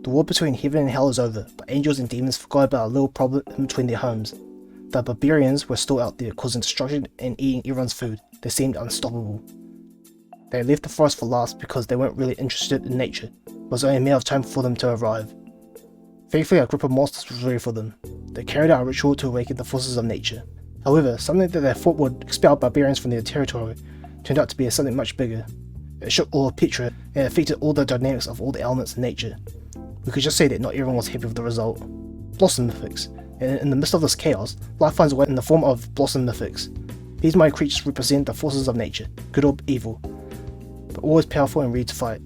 The war between heaven and hell is over, but angels and demons forgot about a little problem in between their homes. The barbarians were still out there causing destruction and eating everyone's food. They seemed unstoppable. They left the forest for last because they weren't really interested in nature. It was only a matter of time for them to arrive. Thankfully, a group of monsters was ready for them. They carried out a ritual to awaken the forces of nature. However, something that they thought would expel barbarians from their territory turned out to be something much bigger. It shook all of Petra and affected all the dynamics of all the elements in nature. We could just say that not everyone was happy with the result. Blossom Mythics. And in the midst of this chaos, life finds a way in the form of Blossom Mythics. These mighty creatures represent the forces of nature, good or evil, but always powerful and ready to fight.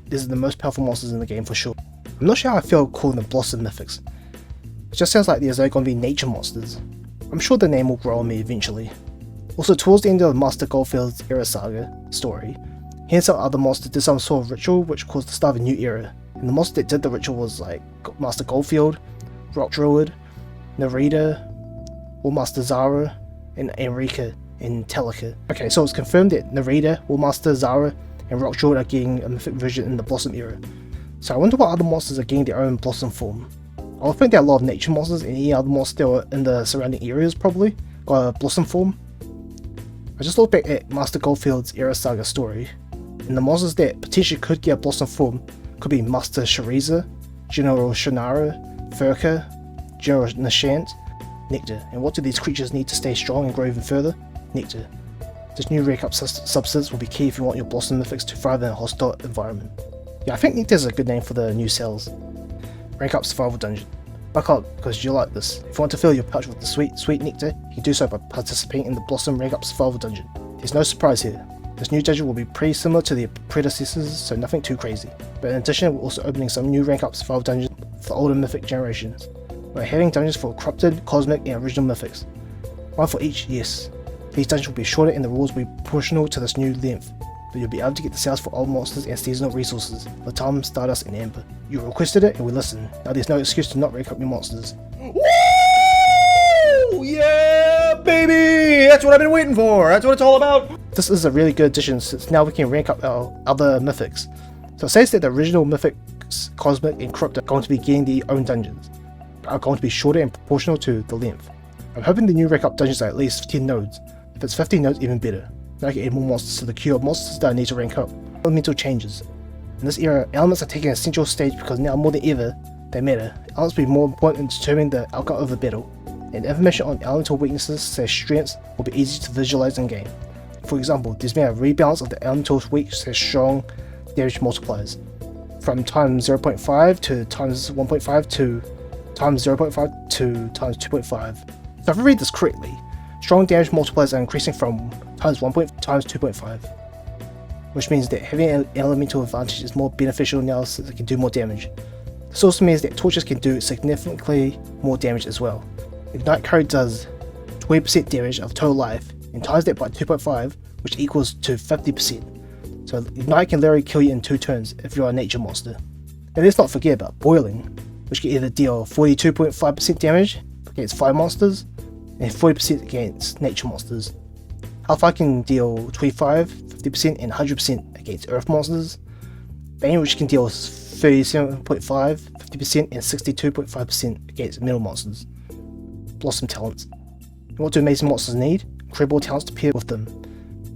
These are the most powerful monsters in the game for sure. I'm not sure how I feel calling them Blossom Mythics. It just sounds like there's going to be nature monsters. I'm sure the name will grow on me eventually. Also, towards the end of the Master Goldfield's era saga story, he and some other monsters did some sort of ritual which caused the start of a new era. And the monster that did the ritual was like Master Goldfield, Rock Druid, Nerida, Warmaster Zara, and Enrica and Telika. Okay, so it's confirmed that Nerida, Warmaster Zara, and Rock Druid are getting a mythic version in the Blossom era. So I wonder what other monsters are getting their own Blossom form. I would think there are a lot of nature monsters and any other monsters that were in the surrounding areas probably got a Blossom form. I just looked back at Master Goldfield's era saga story, and the monsters that potentially could get a Blossom form could be Master Shariza, General Shannara, Furka, General Nishant, Nectar. And what do these creatures need to stay strong and grow even further? Nectar. This new rank up substance will be key if you want your Blossom Mythics to thrive in a hostile environment. Yeah, I think Nectar is a good name for the new cells. Rank up Survival Dungeon. Buckle up, because you'll like this. If you want to fill your pouch with the sweet nectar, you can do so by participating in the Blossom Rank Up Survival Dungeon. There's no surprise here. This new dungeon will be pretty similar to their predecessors, so nothing too crazy. But in addition, we're also opening some new rank up survival dungeons for older mythic generations. We're having dungeons for corrupted, cosmic, and original mythics. One for each, yes. These dungeons will be shorter and the rewards will be proportional to this new length, but you'll be able to get the sales for old monsters and seasonal resources, for Time, Stardust, and Amber. You requested it and we listened. Now there's no excuse to not rank up your monsters. Woo! Yeah, baby! That's what I've been waiting for. That's what it's all about. This is a really good addition since now we can rank up our other mythics. So it says that the original mythics, cosmic, and corrupt are going to be getting their own dungeons, but are going to be shorter and proportional to the length. I'm hoping the new rank up dungeons are at least 15 nodes. If it's 15 nodes, even better. Now I can add more monsters to the queue of monsters that I need to rank up. Elemental changes. In this era, elements are taking a central stage because now more than ever, they matter. Elements will be more important in determining the outcome of the battle, and information on elemental weaknesses / strengths will be easy to visualize in game. For example, there's been a rebalance of the elemental weak / strong damage multipliers from times 0.5 to times 1.5 to times 0.5 to times 2.5. So if I read this correctly, strong damage multipliers are increasing from times 1. Times 2.5, which means that having an elemental advantage is more beneficial now so they can do more damage. This also means that torches can do significantly more damage as well. Ignite Curry does 20% damage of total life and times that by 2.5, which equals to 50%. So Ignite can literally kill you in 2 turns if you're a nature monster. And let's not forget about Boiling, which can either deal 42.5% damage against fire monsters and 40% against nature monsters. Hellfire can deal 25, 50% and 100% against earth monsters. Bane, which can deal 37.5, 50% and 62.5% against metal monsters. Blossom talents. And what do amazing monsters need? Incredible talents to pair with them.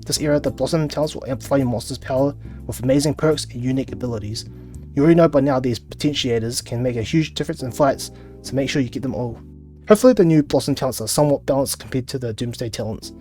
This era, the Blossom talents will amplify your monster's power with amazing perks and unique abilities. You already know by now these potentiators can make a huge difference in fights, so make sure you get them all. Hopefully the new Blossom talents are somewhat balanced compared to the Doomsday talents.